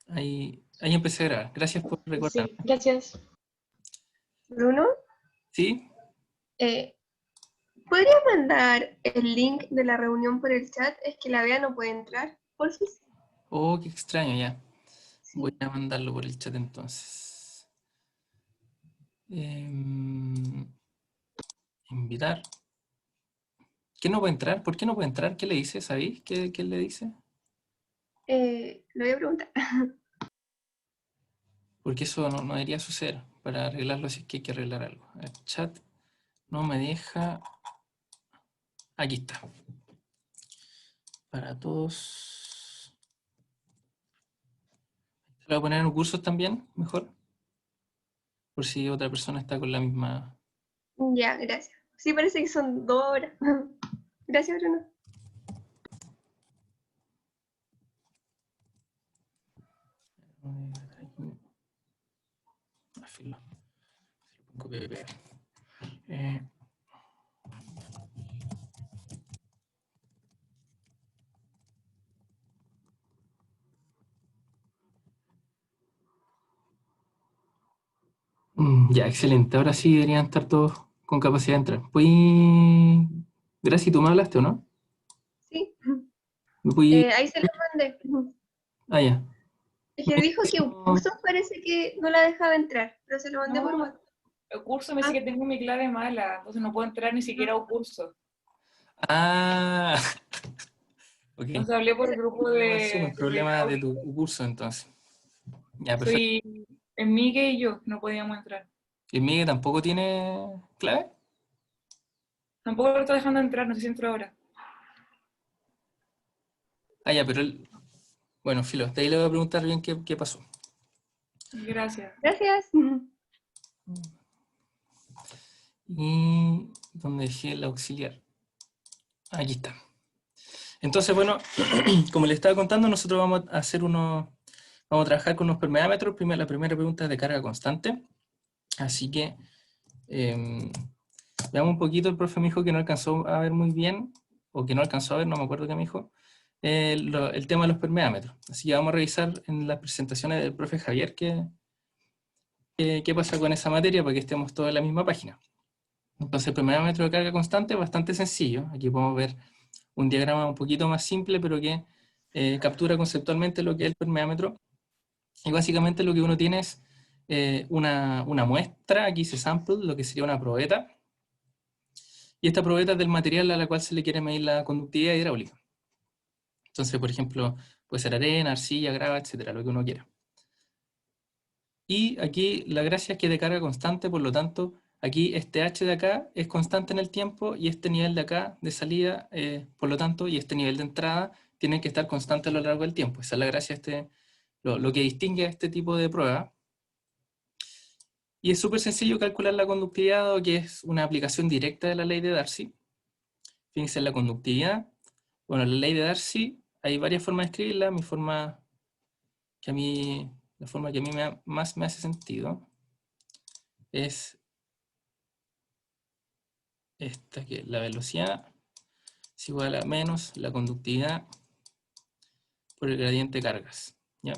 Ahí empecé a grabar. Gracias por recordarme. Sí, gracias. Bruno, ¿Sí? eh, ¿podrías mandar el link de la reunión por el chat? Es que la Bea no puede entrar. ¿Porfis? Oh, qué extraño ya. Voy Sí. a mandarlo por el chat entonces. Em, invitar. ¿Qué no puede entrar? ¿Por qué no puede entrar? ¿Qué le dice? ¿Sabéis qué le dice? Lo voy a preguntar. Porque eso no debería suceder. Para arreglarlo si es que hay que arreglar algo. El chat no me deja. Aquí está. Para todos. ¿Lo voy a poner en cursos también? Mejor. Por si otra persona está con la misma. Ya, gracias. Sí, parece que son 2 horas. Gracias, Bruno. Filo. Copia y pega. Eh, ya, excelente. Ahora sí deberían estar todos con capacidad de entrar. Pues, Gracias, ¿tú me hablaste o no? Sí. Me fui. Ahí se lo mandé. Ah, ya. Es que dijo que un No. curso parece que no la dejaba entrar, pero se lo mandé por No, WhatsApp. el curso me dice Ah, que tengo mi clave mala, entonces no puedo entrar ni siquiera a un curso. Ah, ok. Entonces hablé por el grupo Problema es un de problema de audio. tu curso entonces. Ya, perfecto. Soy en Migue y yo, no podíamos entrar. ¿Y el Miguel tampoco tiene clave? Tampoco lo está dejando entrar, no sé si entro ahora. Ah, ya, pero él. Bueno, filo, de ahí le voy a preguntar bien qué pasó. Gracias. gracias. ¿Y dónde dejé el auxiliar? Aquí está. Entonces, bueno, como le estaba contando, nosotros vamos a hacer vamos a trabajar con unos permeámetros. La primera pregunta es de carga constante. Así que veamos un poquito. El profe me dijo que no alcanzó a ver muy bien, o que no alcanzó a ver, no me acuerdo qué me dijo, el tema de los permeámetros. Así que vamos a revisar en las presentaciones del profe Javier qué pasa con esa materia para que estemos todos en la misma página. Entonces, el permeámetro de carga constante es bastante sencillo. Aquí podemos ver un diagrama un poquito más simple, pero que captura conceptualmente lo que es el permeámetro. Y básicamente lo que uno tiene es una muestra, aquí se sample, lo que sería una probeta. Y esta probeta es del material a la cual se le quiere medir la conductividad hidráulica. Entonces, por ejemplo, puede ser arena, arcilla, grava, etcétera, lo que uno quiera. Y aquí la gracia es que es de carga constante, por lo tanto, aquí este H de acá es constante en el tiempo y este nivel de acá de salida, por lo tanto, y este nivel de entrada tienen que estar constantes a lo largo del tiempo. Esa es la gracia, lo que distingue a este tipo de prueba. Y es súper sencillo calcular la conductividad, dado que es una aplicación directa de la ley de Darcy. Fíjense en la conductividad. Bueno, la ley de Darcy, hay varias formas de escribirla. La forma que a mí más me hace sentido es esta, que la velocidad es igual a menos la conductividad por el gradiente de cargas. ¿Ya?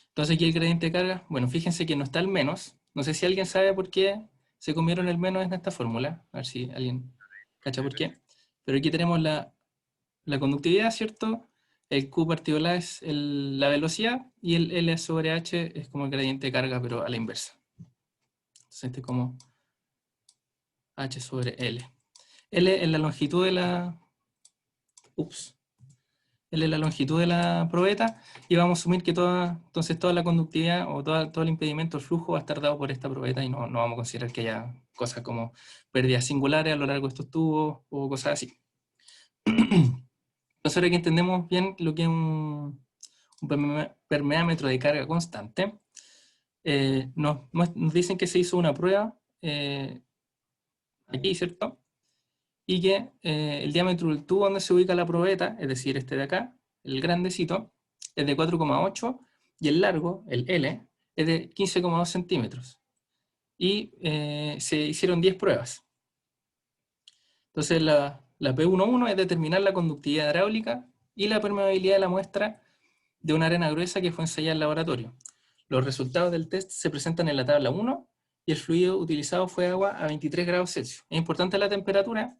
Entonces aquí el gradiente de cargas, bueno, fíjense que no está el menos. No sé si alguien sabe por qué se comieron el menos en esta fórmula. A ver si alguien cacha por qué. Pero aquí tenemos la conductividad, ¿cierto? El Q partido la es la velocidad y el L sobre H es como el gradiente de carga, pero a la inversa. Entonces este es como H sobre L. L es la longitud de la... Ups. L es la longitud de la probeta y vamos a asumir que entonces toda la conductividad o todo el impedimento, el flujo va a estar dado por esta probeta y no vamos a considerar que haya cosas como pérdidas singulares a lo largo de estos tubos o cosas así. Entonces ahora que entendemos bien lo que es un permeámetro de carga constante, nos dicen que se hizo una prueba aquí, ¿cierto? Y que el diámetro del tubo donde se ubica la probeta, es decir, este de acá, el grandecito, es de 4,8 y el largo, el L, es de 15,2 centímetros. Y se hicieron 10 pruebas. Entonces la P11 es determinar la conductividad hidráulica y la permeabilidad de la muestra de una arena gruesa que fue ensayada en laboratorio. Los resultados del test se presentan en la tabla 1 y el fluido utilizado fue agua a 23 grados Celsius. Es importante la temperatura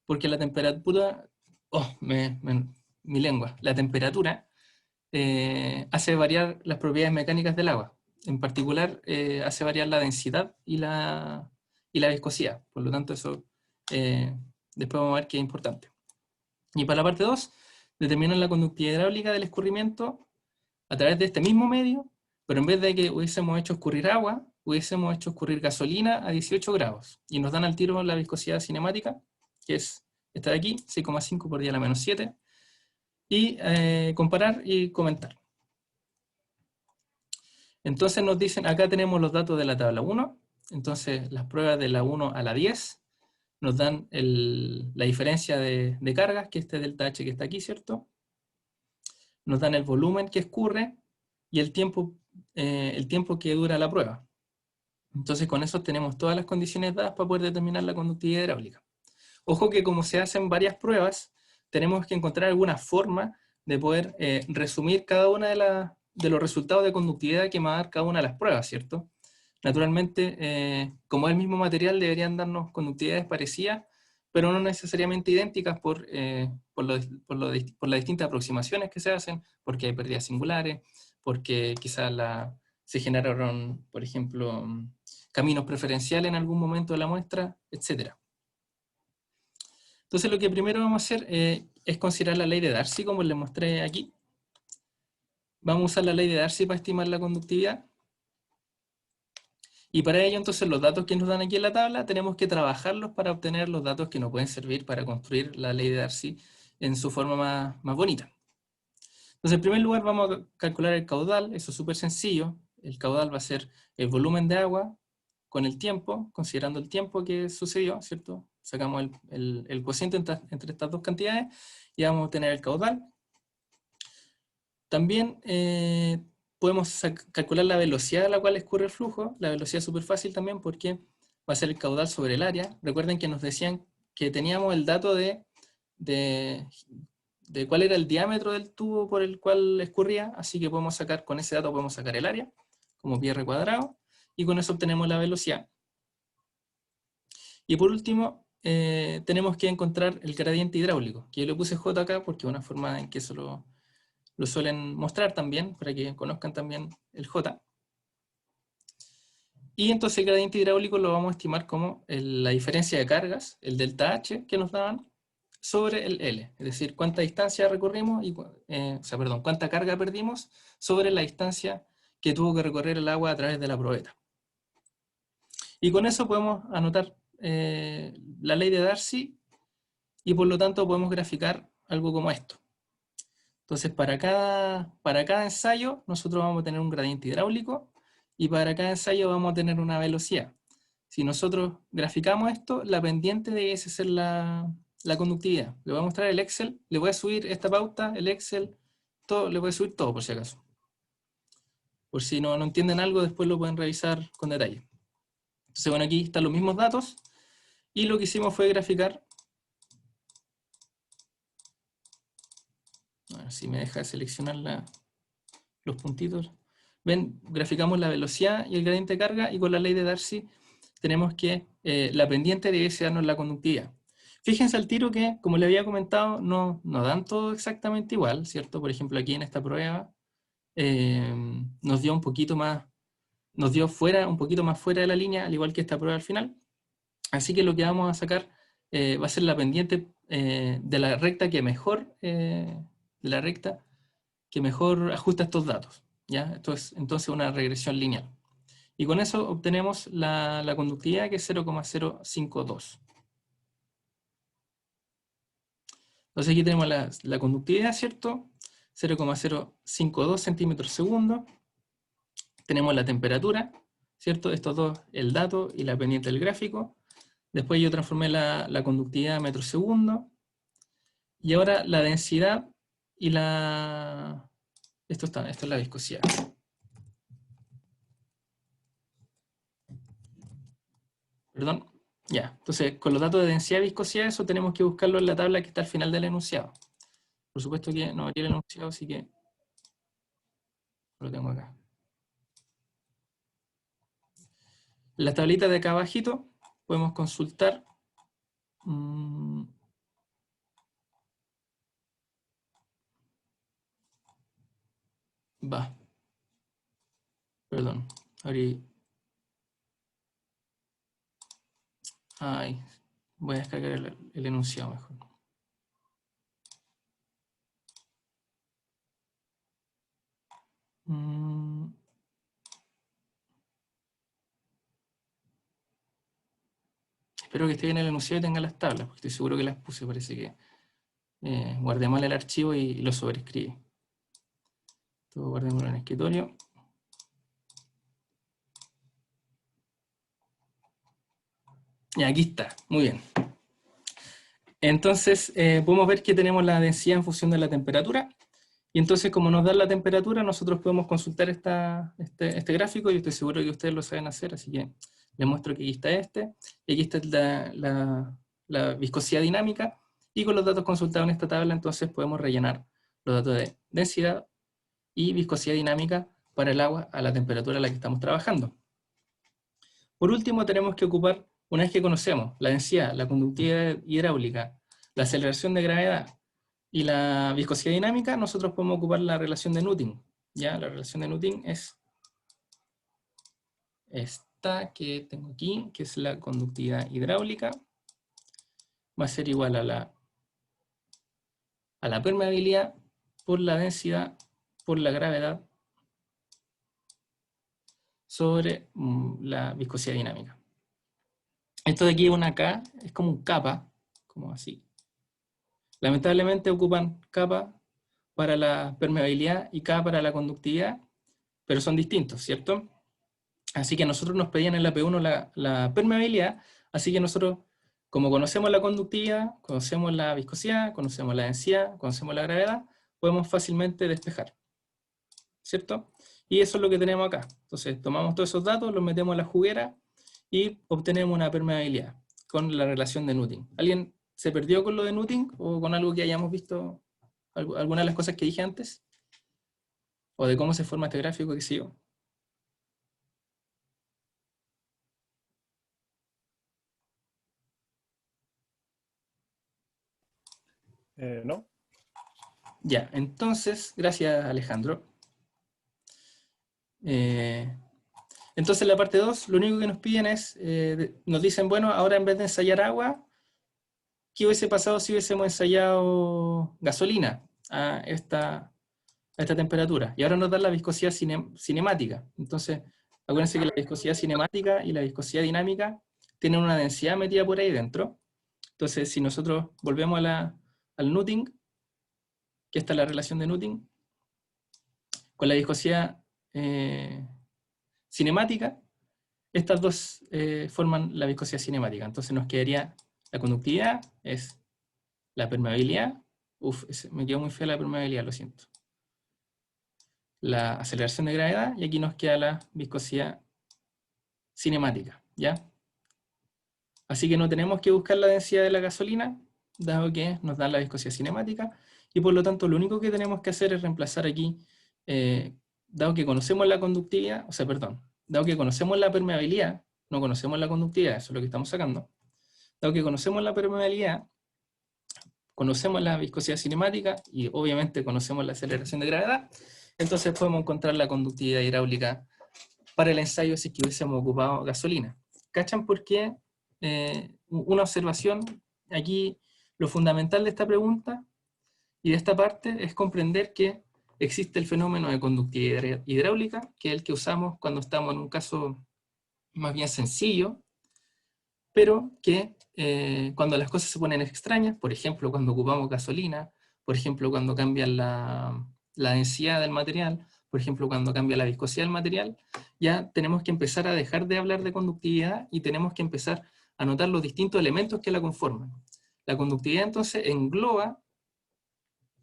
porque la temperatura... mi lengua. La temperatura hace variar las propiedades mecánicas del agua. En particular, hace variar la densidad y la viscosidad. Por lo tanto, eso después vamos a ver que es importante. Y para la parte 2, determinan la conductividad hidráulica del escurrimiento a través de este mismo medio, pero en vez de que hubiésemos hecho escurrir agua, hubiésemos hecho escurrir gasolina a 18 grados. Y nos dan al tiro la viscosidad cinemática, que es esta de aquí, 6,5 por 10 a la menos 7. Y comparar y comentar. Entonces nos dicen, acá tenemos los datos de la tabla 1, entonces las pruebas de la 1 a la 10 nos dan la diferencia de cargas, que este delta H que está aquí, ¿cierto? Nos dan el volumen que escurre y el tiempo que dura la prueba. Entonces con eso tenemos todas las condiciones dadas para poder determinar la conductividad hidráulica. Ojo que como se hacen varias pruebas, tenemos que encontrar alguna forma de poder resumir cada una de los resultados de conductividad que va a dar cada una de las pruebas, ¿cierto? Naturalmente, como es el mismo material, deberían darnos conductividades parecidas, pero no necesariamente idénticas por las distintas aproximaciones que se hacen, porque hay pérdidas singulares, porque quizás se generaron, por ejemplo, caminos preferenciales en algún momento de la muestra, etc. Entonces lo que primero vamos a hacer es considerar la ley de Darcy, como les mostré aquí. Vamos a usar la ley de Darcy para estimar la conductividad. Y para ello, entonces, los datos que nos dan aquí en la tabla, tenemos que trabajarlos para obtener los datos que nos pueden servir para construir la ley de Darcy en su forma más bonita. Entonces, en primer lugar, vamos a calcular el caudal. Eso es súper sencillo. El caudal va a ser el volumen de agua con el tiempo, considerando el tiempo que sucedió, ¿cierto? Sacamos el cociente entre estas dos cantidades y vamos a obtener el caudal. También podemos calcular la velocidad a la cual escurre el flujo. La velocidad es súper fácil también porque va a ser el caudal sobre el área. Recuerden que nos decían que teníamos el dato de cuál era el diámetro del tubo por el cual escurría, así que podemos sacar, con ese dato podemos sacar el área, como pi r cuadrado, y con eso obtenemos la velocidad. Y por último, tenemos que encontrar el gradiente hidráulico, que yo le puse J acá porque es una forma en que eso lo suelen mostrar también, para que conozcan también el J. Y entonces el gradiente hidráulico lo vamos a estimar como la diferencia de cargas, el delta H que nos daban, sobre el L, es decir, cuánta distancia recorrimos, cuánta carga perdimos sobre la distancia que tuvo que recorrer el agua a través de la probeta. Y con eso podemos anotar la ley de Darcy y por lo tanto podemos graficar algo como esto. Entonces para cada ensayo nosotros vamos a tener un gradiente hidráulico y para cada ensayo vamos a tener una velocidad. Si nosotros graficamos esto, la pendiente debe ser la conductividad. Le voy a mostrar el Excel, le voy a subir esta pauta, el Excel, todo, le voy a subir todo por si acaso. Por si no entienden algo, después lo pueden revisar con detalle. Entonces, bueno, aquí están los mismos datos, y lo que hicimos fue graficar. A ver si me deja seleccionar los puntitos. Ven, graficamos la velocidad y el gradiente de carga, y con la ley de Darcy tenemos que la pendiente debe darnos la conductividad. Fíjense al tiro que, como les había comentado, no dan todo exactamente igual, ¿cierto? Por ejemplo, aquí en esta prueba nos dio un poquito más, un poquito más fuera de la línea, al igual que esta prueba al final. Así que lo que vamos a sacar va a ser la pendiente de la recta que mejor ajusta estos datos, ¿ya? Esto es entonces una regresión lineal. Y con eso obtenemos la conductividad, que es 0,052. Entonces aquí tenemos la conductividad, ¿cierto? 0,052 centímetros segundo. Tenemos la temperatura, ¿cierto? Estos dos, el dato y la pendiente del gráfico. Después yo transformé la conductividad a metros segundo. Y ahora la densidad y esto es la viscosidad. Perdón. Ya, entonces con los datos de densidad y viscosidad, eso tenemos que buscarlo en la tabla que está al final del enunciado. Por supuesto que no varía el enunciado, así que Lo tengo acá. La tablita de acá abajito podemos consultar. Va. Perdón. Abrí. Ay. Voy a descargar el enunciado mejor. Espero que esté bien el enunciado y tenga las tablas, porque estoy seguro que las puse. Parece que guardé mal el archivo y lo sobreescribí. Todo guardémoslo en el escritorio. Y aquí está, muy bien. Entonces, podemos ver que tenemos la densidad en función de la temperatura. Y entonces, como nos da la temperatura, nosotros podemos consultar este gráfico. Y estoy seguro que ustedes lo saben hacer, así que les muestro que aquí está y aquí está la viscosidad dinámica. Y con los datos consultados en esta tabla, entonces podemos rellenar los datos de densidad y viscosidad dinámica para el agua a la temperatura a la que estamos trabajando. Por último, tenemos que ocupar, una vez que conocemos la densidad, la conductividad hidráulica, la aceleración de gravedad y la viscosidad dinámica, nosotros podemos ocupar la relación de Newton. ¿Ya? La relación de Newton es esta que tengo aquí, que es la conductividad hidráulica, va a ser igual a la permeabilidad por la densidad por la gravedad sobre la viscosidad dinámica. Esto de aquí es una K, es como un kappa, como así. Lamentablemente ocupan kappa para la permeabilidad y K para la conductividad, pero son distintos, ¿cierto? Así que nosotros nos pedían en la P1 la permeabilidad, así que nosotros, como conocemos la conductividad, conocemos la viscosidad, conocemos la densidad, conocemos la gravedad, podemos fácilmente despejar, ¿cierto? Y eso es lo que tenemos acá. Entonces tomamos todos esos datos, los metemos en la juguera y obtenemos una permeabilidad con la relación de Newton. ¿Alguien se perdió con lo de Newton o con algo que hayamos visto, alguna de las cosas que dije antes? ¿O de cómo se forma este gráfico, qué sé yo? No. Ya, entonces, gracias Alejandro. Entonces en la parte 2, lo único que nos piden es, nos dicen, bueno, ahora en vez de ensayar agua, ¿qué hubiese pasado si hubiésemos ensayado gasolina a esta temperatura? Y ahora nos dan la viscosidad cinemática. Entonces, acuérdense que la viscosidad cinemática y la viscosidad dinámica tienen una densidad metida por ahí dentro. Entonces, si nosotros volvemos al Newton, que esta es la relación de Newton, con la viscosidad cinemática, estas dos forman la viscosidad cinemática. Entonces nos quedaría la conductividad, es la permeabilidad, me quedó muy fea la permeabilidad, lo siento. La aceleración de gravedad, y aquí nos queda la viscosidad cinemática, ¿ya? Así que no tenemos que buscar la densidad de la gasolina, dado que nos da la viscosidad cinemática, y por lo tanto lo único que tenemos que hacer es reemplazar aquí, dado que conocemos la conductividad, dado que conocemos la permeabilidad, no conocemos la conductividad, eso es lo que estamos sacando, dado que conocemos la permeabilidad, conocemos la viscosidad cinemática, y obviamente conocemos la aceleración de gravedad, entonces podemos encontrar la conductividad hidráulica para el ensayo si es que hubiésemos ocupado gasolina. ¿Cachan por qué? Una observación, aquí lo fundamental de esta pregunta y de esta parte es comprender que existe el fenómeno de conductividad hidráulica, que es el que usamos cuando estamos en un caso más bien sencillo, pero que cuando las cosas se ponen extrañas, por ejemplo cuando ocupamos gasolina, por ejemplo cuando cambia la densidad del material, por ejemplo cuando cambia la viscosidad del material, ya tenemos que empezar a dejar de hablar de conductividad y tenemos que empezar a notar los distintos elementos que la conforman. La conductividad entonces engloba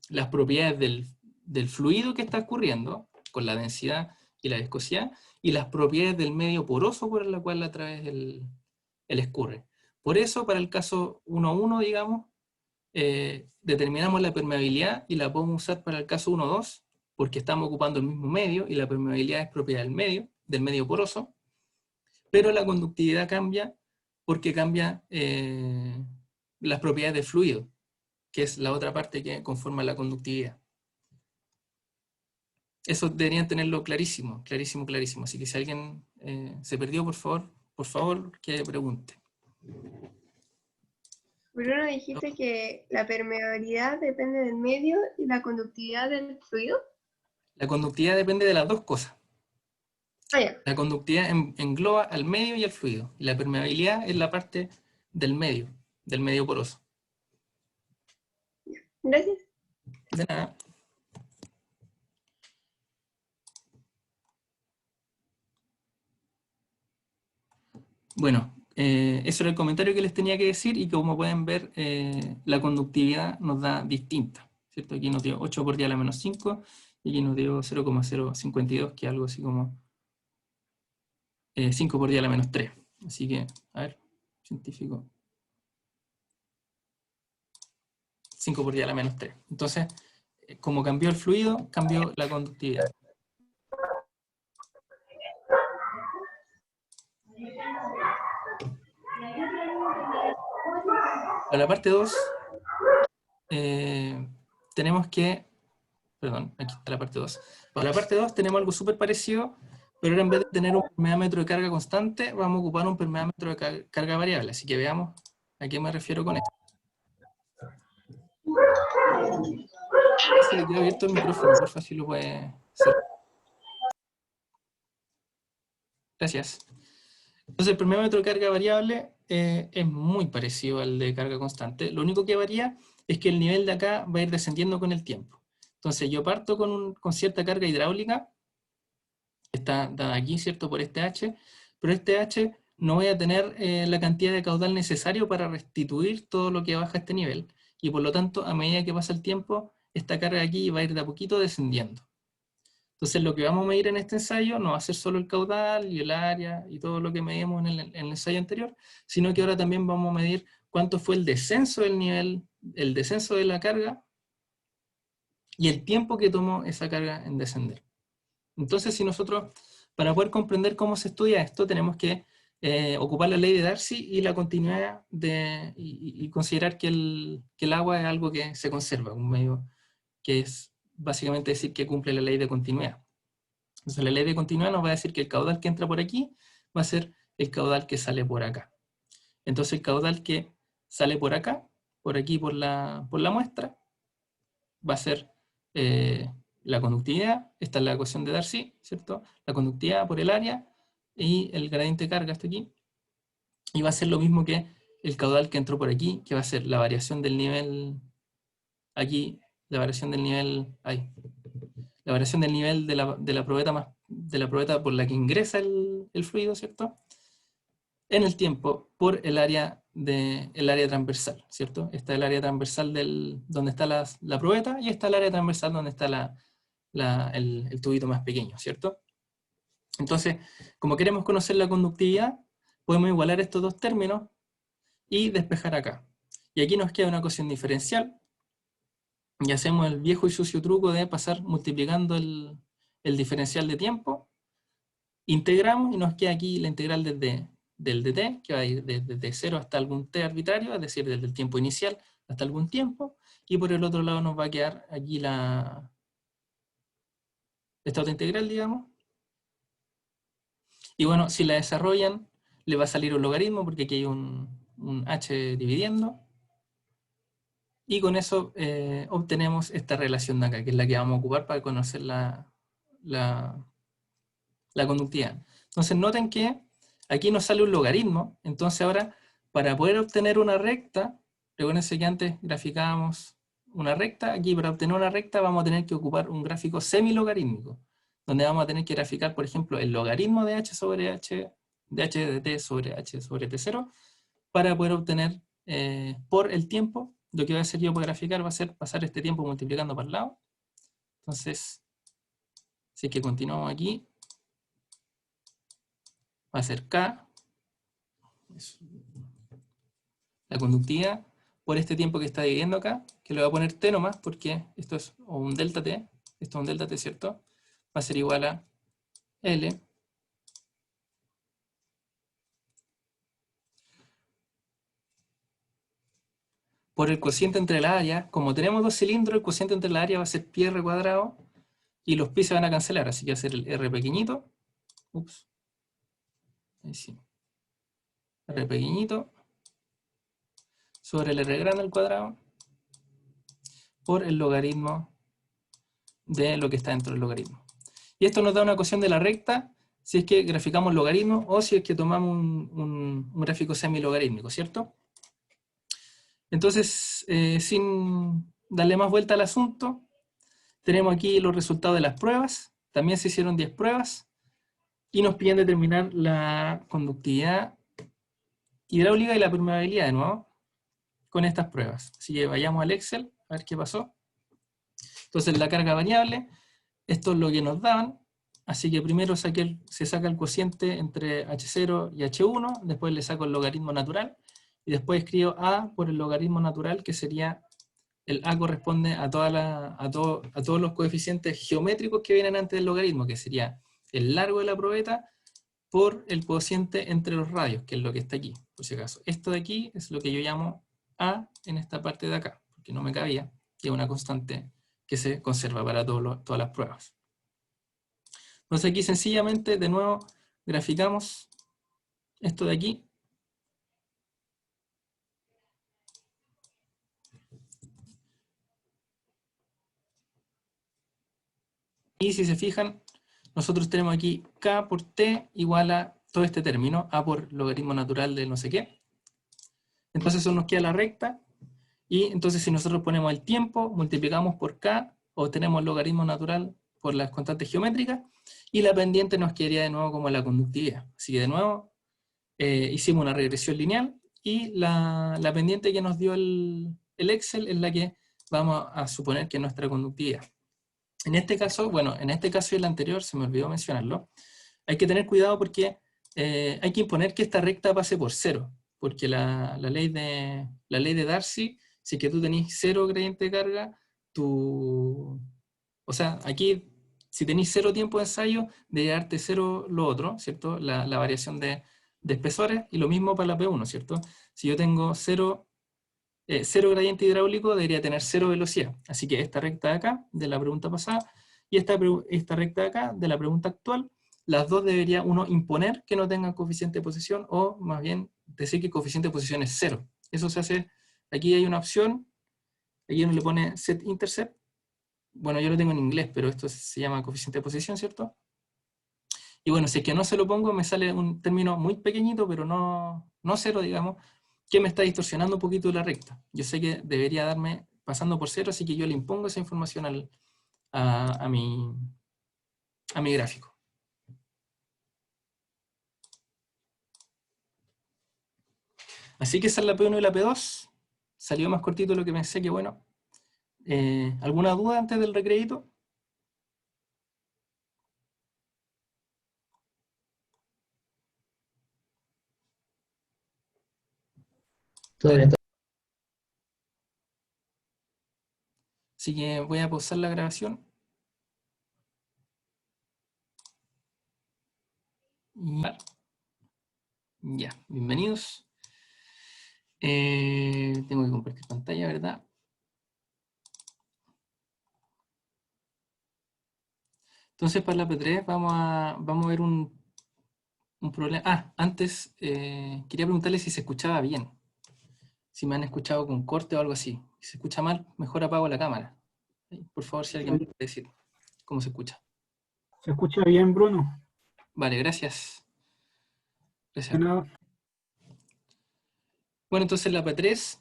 las propiedades del fluido que está escurriendo, con la densidad y la viscosidad, y las propiedades del medio poroso por el cual a través el escurre. Por eso, para el caso 1.1, digamos, determinamos la permeabilidad y la podemos usar para el caso 1.2 porque estamos ocupando el mismo medio y la permeabilidad es propiedad del medio poroso, pero la conductividad cambia porque cambia las propiedades del fluido, que es la otra parte que conforma la conductividad. Eso deberían tenerlo clarísimo, clarísimo, clarísimo. Así que si alguien se perdió, por favor, que pregunte. Bruno, dijiste que la permeabilidad depende del medio y la conductividad del fluido. La conductividad depende de las dos cosas. Ah, ya. La conductividad engloba al medio y al fluido. Y la permeabilidad es la parte del medio poroso. Gracias. De nada. Bueno, eso era el comentario que les tenía que decir, y como pueden ver, la conductividad nos da distinta, ¿cierto? Aquí nos dio 8 por 10 a la menos 5, y aquí nos dio 0,052, que es algo así como 5 por 10 a la menos 3. Así que, a ver, científico. 5 por 10 a la menos 3. Entonces, como cambió el fluido, cambió la conductividad. Para la parte 2, tenemos que... Perdón, aquí está la parte 2. Para la parte 2 tenemos algo súper parecido, pero ahora en vez de tener un permeámetro de carga constante, vamos a ocupar un permeámetro de carga variable. Así que veamos a qué me refiero con esto. Se le quedó abierto el micrófono, por favor, si lo puede hacer. Gracias. Entonces, el permeámetro de carga variable es muy parecido al de carga constante. Lo único que varía es que el nivel de acá va a ir descendiendo con el tiempo. Entonces, yo parto con cierta carga hidráulica, está dada aquí, ¿cierto?, por este H, pero este H no voy a tener la cantidad de caudal necesario para restituir todo lo que baja este nivel, y por lo tanto, a medida que pasa el tiempo, esta carga aquí va a ir de a poquito descendiendo. Entonces, lo que vamos a medir en este ensayo no va a ser solo el caudal y el área y todo lo que medimos en el ensayo anterior, sino que ahora también vamos a medir cuánto fue el descenso del nivel, el descenso de la carga y el tiempo que tomó esa carga en descender. Entonces, si nosotros, para poder comprender cómo se estudia esto, tenemos que ocupar la ley de Darcy y la continuidad y considerar que el agua es algo que se conserva, un medio que es básicamente decir que cumple la ley de continuidad. Entonces la ley de continuidad nos va a decir que el caudal que entra por aquí va a ser el caudal que sale por acá. Entonces el caudal que sale por acá, por aquí por la muestra, va a ser la conductividad, esta es la ecuación de Darcy, ¿cierto? La conductividad por el área y el gradiente de carga hasta aquí. Y va a ser lo mismo que el caudal que entró por aquí, que va a ser la variación del nivel aquí, la variación del nivel ahí. La variación del nivel de la probeta por la que ingresa el fluido, ¿cierto? En el tiempo por el área transversal, ¿cierto? Esta es el área transversal donde está la probeta, y esta es el área transversal donde está el tubito más pequeño, ¿cierto? Entonces, como queremos conocer la conductividad, podemos igualar estos dos términos y despejar acá. Y aquí nos queda una ecuación diferencial, y hacemos el viejo y sucio truco de pasar multiplicando el diferencial de tiempo, integramos y nos queda aquí la integral del dt, que va a ir desde 0 hasta algún t arbitrario, es decir, desde el tiempo inicial hasta algún tiempo, y por el otro lado nos va a quedar aquí esta otra integral, digamos. Y bueno, si la desarrollan, le va a salir un logaritmo, porque aquí hay un h dividiendo, y con eso obtenemos esta relación de acá, que es la que vamos a ocupar para conocer la conductividad. Entonces noten que aquí nos sale un logaritmo. Entonces ahora, para poder obtener una recta, recuérdense que antes graficábamos una recta, aquí para obtener una recta vamos a tener que ocupar un gráfico semilogarítmico, donde vamos a tener que graficar, por ejemplo, el logaritmo de h sobre h, de h de t sobre h sobre t0, para poder obtener por el tiempo. Lo que voy a hacer yo para graficar va a ser pasar este tiempo multiplicando para el lado. Entonces, si es que continuamos aquí, va a ser K, la conductividad, por este tiempo que está dividiendo acá, que le voy a poner T nomás, porque esto es un delta T, esto es un delta t, ¿cierto? Va a ser igual a L por el cociente entre las áreas. Como tenemos dos cilindros, el cociente entre las áreas va a ser pi r cuadrado y los pi se van a cancelar, así que va a ser el r pequeñito. Ups. Ahí sí. R pequeñito sobre el r grande al cuadrado por el logaritmo de lo que está dentro del logaritmo. Y esto nos da una ecuación de la recta si es que graficamos logaritmo o si es que tomamos un gráfico semilogarítmico, ¿cierto? Entonces, sin darle más vuelta al asunto, tenemos aquí los resultados de las pruebas. También se hicieron 10 pruebas y nos piden determinar la conductividad hidráulica y la permeabilidad de nuevo con estas pruebas. Así que vayamos al Excel a ver qué pasó. Entonces la carga variable, esto es lo que nos daban, así que primero se saca el cociente entre H0 y H1, después le saco el logaritmo natural, y después escribo A por el logaritmo natural, que sería, el A corresponde a todos los coeficientes geométricos que vienen antes del logaritmo, que sería el largo de la probeta por el cociente entre los radios, que es lo que está aquí, por si acaso. Esto de aquí es lo que yo llamo A en esta parte de acá, porque no me cabía, que es una constante que se conserva para todas las pruebas. Entonces aquí sencillamente, de nuevo, graficamos esto de aquí. Y si se fijan, nosotros tenemos aquí K por T igual a todo este término, A por logaritmo natural de no sé qué. Entonces eso nos queda la recta. Y entonces si nosotros ponemos el tiempo, multiplicamos por K, obtenemos el logaritmo natural por las constantes geométricas, y la pendiente nos quedaría de nuevo como la conductividad. Así que de nuevo hicimos una regresión lineal, y la pendiente que nos dio el Excel es la que vamos a suponer que es nuestra conductividad. En este caso, bueno, en este caso y el anterior, se me olvidó mencionarlo, hay que tener cuidado porque hay que imponer que esta recta pase por 0, porque la ley de Darcy, si es que tú tenés 0 gradiente de carga, o sea, aquí, si tenés 0 tiempo de ensayo, debe darte 0 lo otro, ¿cierto? La variación de espesores, y lo mismo para la P1, ¿cierto? Si yo tengo 0 gradiente hidráulico, debería tener 0 velocidad. Así que esta recta de acá, de la pregunta pasada, y esta recta de acá, de la pregunta actual, las dos debería uno imponer que no tengan coeficiente de posición, o más bien decir que el coeficiente de posición es 0. Eso se hace, aquí hay una opción, aquí uno le pone set intercept. Bueno, yo lo tengo en inglés, pero esto se llama coeficiente de posición, ¿cierto? Y bueno, si es que no se lo pongo, me sale un término muy pequeñito, pero no 0, digamos, que me está distorsionando un poquito la recta. Yo sé que debería darme pasando por 0, así que yo le impongo esa información a mi gráfico. Así que esa es la P1 y la P2. Salió más cortito de lo que pensé, que bueno. ¿Alguna duda antes del recreito? Todo bien. Así que voy a pausar la grabación. Ya, bienvenidos. Tengo que compartir pantalla, ¿verdad? Entonces para la P3 vamos a ver un problema. Antes quería preguntarle si se escuchaba bien. Si me han escuchado con corte o algo así. Si se escucha mal, mejor apago la cámara. Por favor, si alguien me puede decir cómo se escucha. ¿Se escucha bien, Bruno? Vale, gracias. Gracias. De nada. Bueno, entonces la P3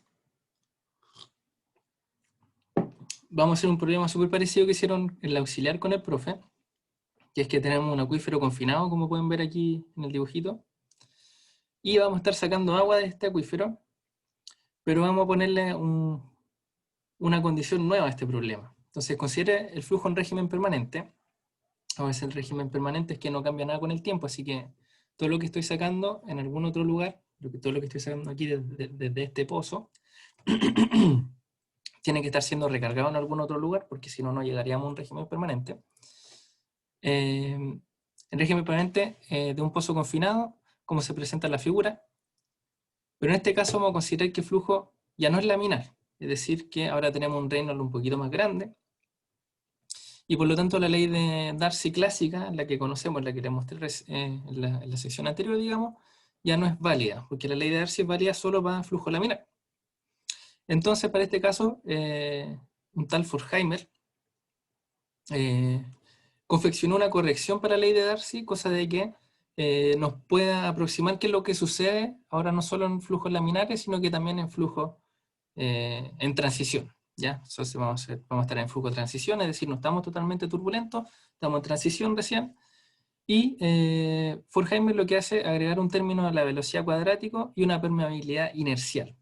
vamos a hacer un problema súper parecido que hicieron en la auxiliar con el profe, que es que tenemos un acuífero confinado, como pueden ver aquí en el dibujito, y vamos a estar sacando agua de este acuífero, pero vamos a ponerle una condición nueva a este problema. Entonces considere el flujo en régimen permanente. A veces el régimen permanente es que no cambia nada con el tiempo, así que todo lo que estoy sacando en algún otro lugar, todo lo que estoy sacando aquí desde este pozo, tiene que estar siendo recargado en algún otro lugar, porque si no, no llegaríamos a un régimen permanente. En régimen permanente de un pozo confinado, como se presenta en la figura, pero en este caso vamos a considerar que el flujo ya no es laminar, es decir, que ahora tenemos un Reynolds un poquito más grande, y por lo tanto la ley de Darcy clásica, la que conocemos, la que les mostré en la sección anterior, digamos, ya no es válida, porque la ley de Darcy es válida solo para flujo laminar. Entonces, para este caso, un tal Forchheimer confeccionó una corrección para la ley de Darcy, cosa de que nos pueda aproximar qué es lo que sucede ahora no solo en flujos laminares, sino que también en flujos en transición. ¿Ya? Entonces vamos a estar en flujo de transición, es decir, no estamos totalmente turbulentos, estamos en transición recién. Y Forchheimer lo que hace es agregar un término a la velocidad cuadrático y una permeabilidad inercial.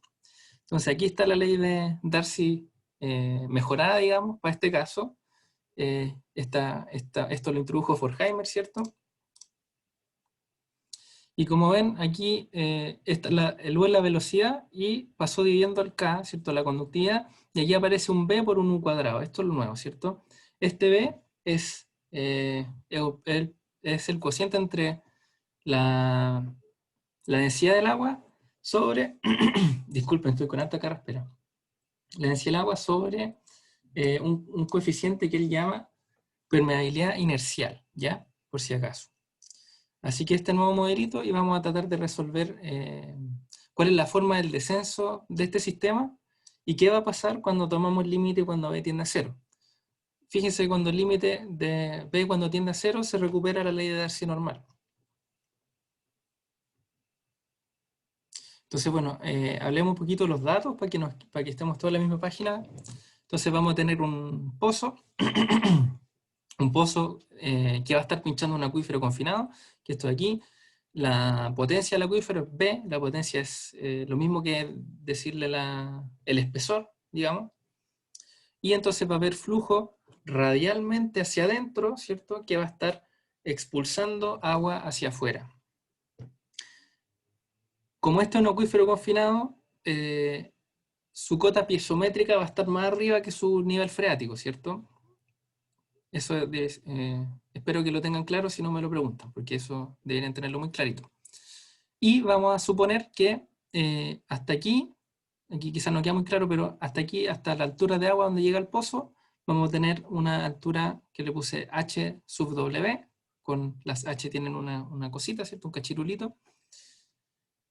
Entonces aquí está la ley de Darcy mejorada, digamos, para este caso. Esto lo introdujo Forchheimer, ¿cierto? Y como ven, aquí el U es la velocidad y pasó dividiendo el K, ¿cierto? La conductividad, y aquí aparece un B por un U cuadrado. Esto es lo nuevo, ¿cierto? Este B es el cociente entre la densidad del agua sobre, disculpen, estoy con alta carraspera, la densidad del agua sobre un coeficiente que él llama permeabilidad inercial, ¿ya? Por si acaso. Así que este nuevo modelito, y vamos a tratar de resolver cuál es la forma del descenso de este sistema y qué va a pasar cuando tomamos el límite cuando B tiende a 0. Fíjense, cuando el límite de B cuando tiende a 0 se recupera la ley de Darcy normal. Entonces, bueno, hablemos un poquito de los datos para que estemos todos en la misma página. Entonces vamos a tener un pozo, un pozo que va a estar pinchando un acuífero confinado, que esto de aquí. La potencia del acuífero es B, la potencia es lo mismo que decirle el espesor, digamos. Y entonces va a haber flujo radialmente hacia adentro, ¿cierto? Que va a estar expulsando agua hacia afuera. Como este es un acuífero confinado, su cota piezométrica va a estar más arriba que su nivel freático, ¿cierto? Eso espero que lo tengan claro si no me lo preguntan, porque eso deberían tenerlo muy clarito. Y vamos a suponer que hasta aquí quizás no queda muy claro, pero hasta aquí, hasta la altura de agua donde llega el pozo, vamos a tener una altura que le puse H sub W, con las H tienen una cosita, ¿cierto? Un cachirulito.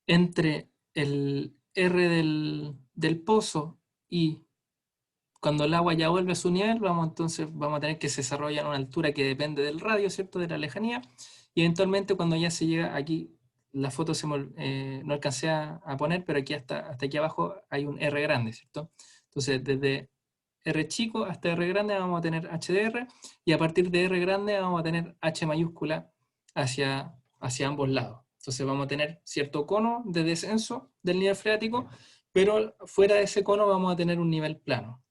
Entre el R del pozo y cuando el agua ya vuelve a su nivel, entonces vamos a tener que se desarrolla a una altura que depende del radio, ¿cierto? De la lejanía. Y eventualmente cuando ya se llega aquí, la foto no alcancé a poner, pero aquí hasta aquí abajo hay un R grande, ¿cierto? Entonces desde R chico hasta R grande vamos a tener HDR, y a partir de R grande vamos a tener H mayúscula hacia ambos lados. Entonces vamos a tener cierto cono de descenso del nivel freático, pero fuera de ese cono vamos a tener un nivel plano.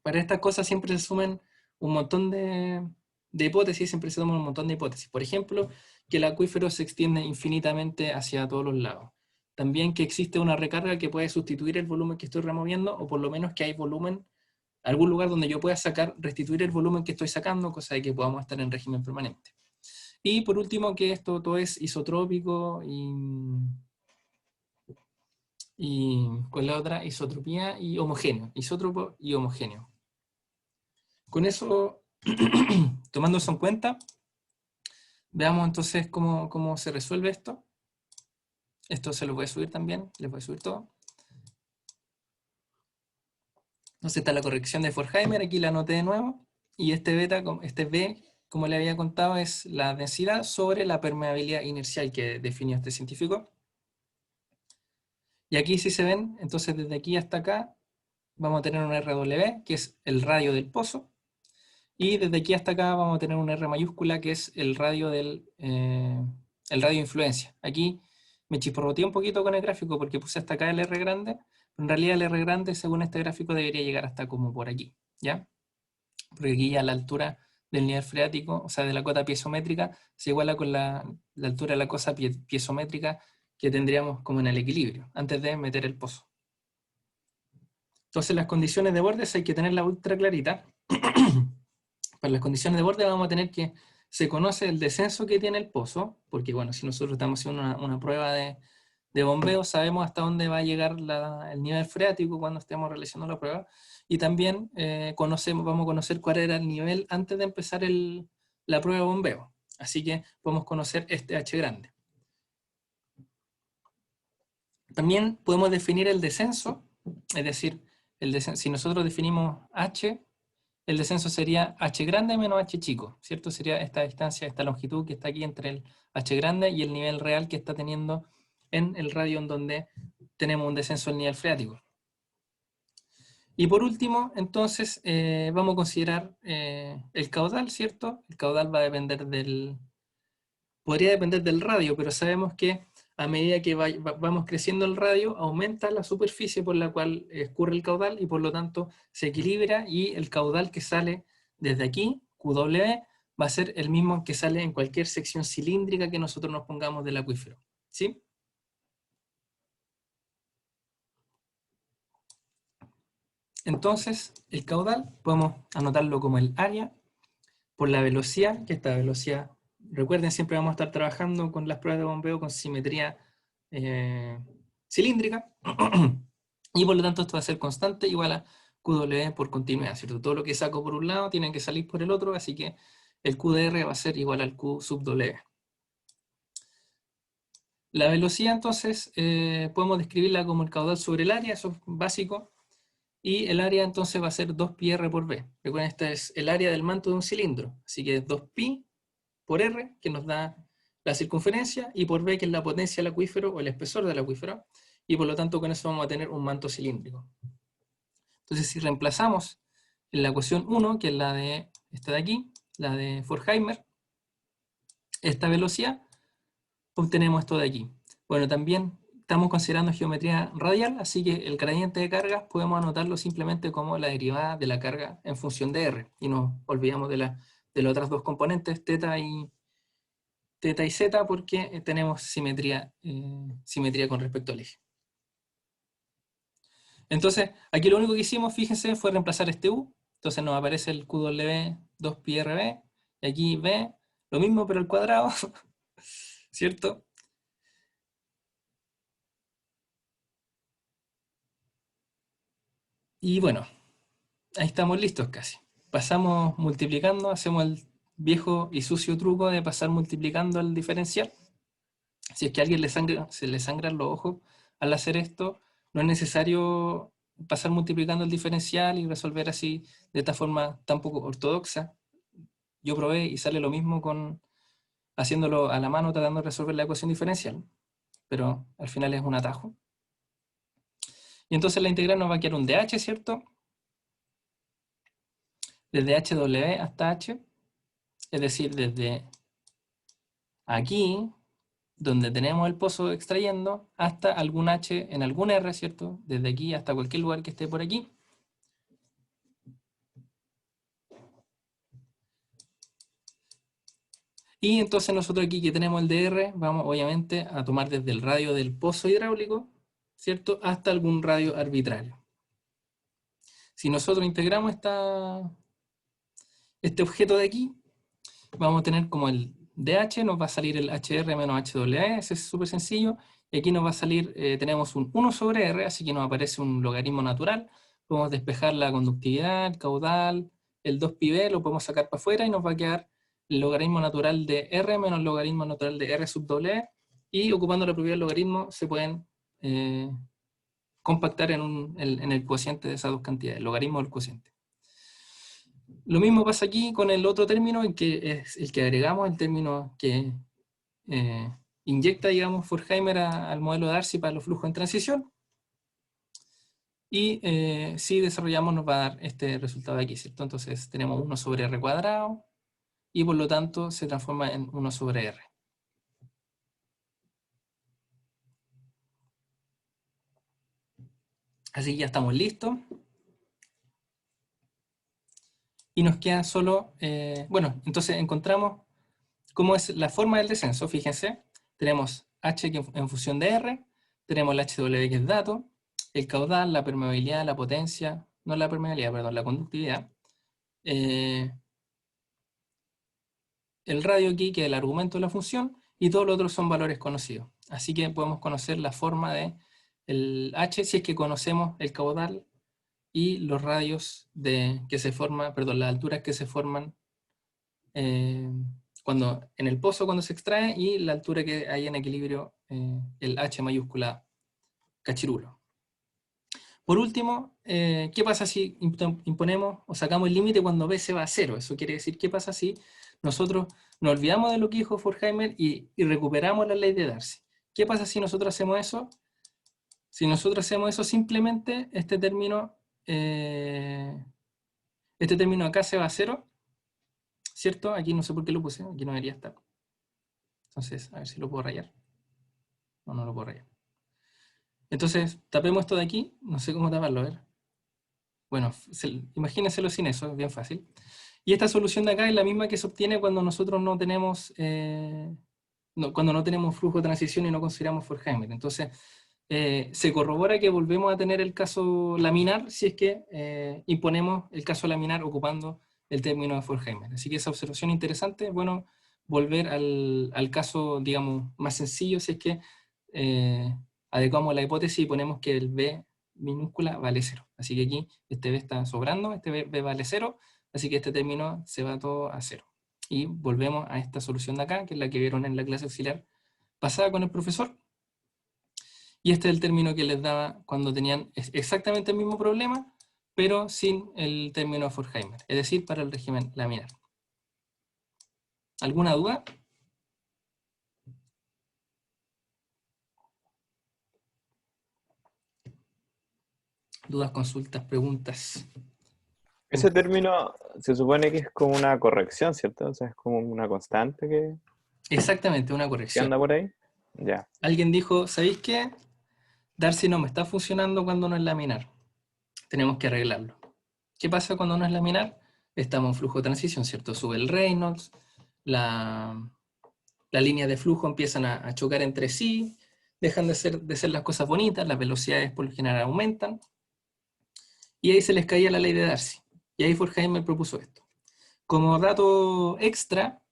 Para estas cosas siempre se sumen un montón de hipótesis, siempre se toman un montón de hipótesis. Por ejemplo, que el acuífero se extiende infinitamente hacia todos los lados. También que existe una recarga que puede sustituir el volumen que estoy removiendo, o por lo menos que hay volumen, algún lugar donde yo pueda restituir el volumen que estoy sacando, cosa de que podamos estar en régimen permanente. Y por último, que esto todo es isotrópico y con la otra isotropía y homogéneo, isótropo y homogéneo. Con eso, tomando eso en cuenta, veamos entonces cómo se resuelve esto. Esto se lo voy a subir también, les voy a subir todo. Entonces está la corrección de Forchheimer, aquí la anoté de nuevo, y este B, como le había contado, es la densidad sobre la permeabilidad inercial que definió este científico. Y aquí si se ven, entonces desde aquí hasta acá, vamos a tener un RW, que es el radio del pozo, y desde aquí hasta acá vamos a tener un R mayúscula, que es el radio el radio de influencia. Aquí me chisporroteé un poquito con el gráfico porque puse hasta acá el R grande, pero en realidad el R grande, según este gráfico, debería llegar hasta como por aquí, ¿ya? Porque aquí ya la altura del nivel freático, o sea, de la cota piezométrica, se iguala con la altura de la cosa piezométrica que tendríamos como en el equilibrio, antes de meter el pozo. Entonces las condiciones de bordes hay que tenerlas ultra claritas. Para las condiciones de borde vamos a tener que se conoce el descenso que tiene el pozo, porque bueno, si nosotros estamos haciendo una prueba de bombeo, sabemos hasta dónde va a llegar el nivel freático cuando estemos realizando la prueba, y también vamos a conocer cuál era el nivel antes de empezar la prueba de bombeo. Así que podemos conocer este H grande. También podemos definir el descenso, es decir, si nosotros definimos H, el descenso sería H grande menos H chico, ¿cierto? Sería esta distancia, esta longitud que está aquí entre el H grande y el nivel real que está teniendo en el radio en donde tenemos un descenso del nivel freático. Y por último, entonces, vamos a considerar el caudal, ¿cierto? El caudal va a depender podría depender del radio, pero sabemos que a medida que vamos creciendo el radio, aumenta la superficie por la cual escurre el caudal y por lo tanto se equilibra, y el caudal que sale desde aquí, QW, va a ser el mismo que sale en cualquier sección cilíndrica que nosotros nos pongamos del acuífero. ¿Sí? Entonces, el caudal podemos anotarlo como el área por la velocidad, que esta velocidad, recuerden, siempre vamos a estar trabajando con las pruebas de bombeo con simetría cilíndrica, y por lo tanto esto va a ser constante igual a QW por continuidad, ¿cierto? Todo lo que saco por un lado tiene que salir por el otro, así que el QDR va a ser igual al Q sub W. La velocidad entonces podemos describirla como el caudal sobre el área, eso es básico, y el área entonces va a ser 2πr por b. Recuerden, esta es el área del manto de un cilindro, así que es 2π por r, que nos da la circunferencia, y por b, que es la potencia del acuífero o el espesor del acuífero, y por lo tanto con eso vamos a tener un manto cilíndrico. Entonces si reemplazamos en la ecuación 1, que es la de esta de aquí, la de Forchheimer, esta velocidad, obtenemos esto de aquí. Bueno, también estamos considerando geometría radial, así que el gradiente de cargas podemos anotarlo simplemente como la derivada de la carga en función de R, y nos olvidamos de las otras dos componentes, teta y z, porque tenemos simetría con respecto al eje. Entonces, aquí lo único que hicimos, fíjense, fue reemplazar este U, entonces nos aparece el QW 2πRB, y aquí B, lo mismo pero al cuadrado, ¿cierto? Y bueno, ahí estamos listos casi. Pasamos multiplicando, hacemos el viejo y sucio truco de pasar multiplicando el diferencial. Si es que a alguien se le sangran los ojos al hacer esto, no es necesario pasar multiplicando el diferencial y resolver así de esta forma tan poco ortodoxa. Yo probé y sale lo mismo haciéndolo a la mano, tratando de resolver la ecuación diferencial, pero al final es un atajo. Y entonces la integral nos va a quedar un dh, ¿cierto? Desde hw hasta h, es decir, desde aquí, donde tenemos el pozo extrayendo, hasta algún h en algún r, ¿cierto? Desde aquí hasta cualquier lugar que esté por aquí. Y entonces nosotros aquí que tenemos el dr, vamos obviamente a tomar desde el radio del pozo hidráulico, ¿cierto? Hasta algún radio arbitrario. Si nosotros integramos este objeto de aquí, vamos a tener como el dh, nos va a salir el hr menos hw, ese es súper sencillo, y aquí nos va a salir, tenemos un 1 sobre r, así que nos aparece un logaritmo natural, podemos despejar la conductividad, el caudal, el 2πb, lo podemos sacar para afuera y nos va a quedar el logaritmo natural de r menos el logaritmo natural de r sub w, y ocupando la propiedad del logaritmo se pueden compactar en el cociente de esas dos cantidades, el logaritmo del cociente. Lo mismo pasa aquí con el otro término, que es el que agregamos, el término que inyecta, digamos, Forchheimer al modelo de Darcy para los flujos en transición. Y si desarrollamos nos va a dar este resultado de aquí, ¿cierto? Entonces tenemos 1 sobre r cuadrado, y por lo tanto se transforma en 1 sobre r. Así que ya estamos listos. Y nos queda solo, bueno, entonces encontramos cómo es la forma del descenso. Fíjense, tenemos h que en función de r, tenemos el hw que es dato, el caudal, la permeabilidad, la potencia, no la permeabilidad, perdón, la conductividad, el radio aquí, que es el argumento de la función, y todos los otros son valores conocidos. Así que podemos conocer la forma de el h si es que conocemos el caudal y los radios que se forman, perdón, las alturas que se forman en el pozo cuando se extrae, y la altura que hay en equilibrio, el h mayúscula cachirulo. Por último, ¿qué pasa si imponemos o sacamos el límite cuando B se va a cero? Eso quiere decir, ¿qué pasa si nosotros nos olvidamos de lo que dijo Forkheimer y recuperamos la ley de Darcy? ¿Qué pasa si nosotros hacemos eso? Si nosotros hacemos eso, simplemente este término acá se va a cero, ¿cierto? Aquí no sé por qué lo puse, aquí no debería estar. Entonces, a ver si lo puedo rayar. No, no lo puedo rayar. Entonces, tapemos esto de aquí, no sé cómo taparlo, a ver. Bueno, imagínenselo sin eso, es bien fácil. Y esta solución de acá es la misma que se obtiene cuando nosotros no tenemos, cuando no tenemos flujo de transición y no consideramos Forkheimer. Entonces, se corrobora que volvemos a tener el caso laminar si es que imponemos el caso laminar ocupando el término de Forkheimer. Así que esa observación interesante, es bueno volver al caso, digamos, más sencillo si es que adecuamos la hipótesis y ponemos que el B minúscula vale 0. Así que aquí este B está sobrando, este B vale 0, así que este término se va todo a 0. Y volvemos a esta solución de acá, que es la que vieron en la clase auxiliar pasada con el profesor. Y este es el término que les daba cuando tenían exactamente el mismo problema, pero sin el término de Forkheimer, es decir, para el régimen laminar. ¿Alguna duda? ¿Dudas, consultas, preguntas? Ese término se supone que es como una corrección, ¿cierto? O sea, es como una constante que Exactamente, una corrección. anda por ahí. Ya. Alguien dijo, ¿sabéis qué? Darcy no me está funcionando cuando no es laminar. Tenemos que arreglarlo. ¿Qué pasa cuando no es laminar? Estamos en flujo de transición, ¿cierto? Sube el Reynolds, la línea de flujo empiezan a chocar entre sí, dejan de ser las cosas bonitas, las velocidades por lo general aumentan, y ahí se les caía la ley de Darcy. Y ahí Forkheimer propuso esto. Como dato extra,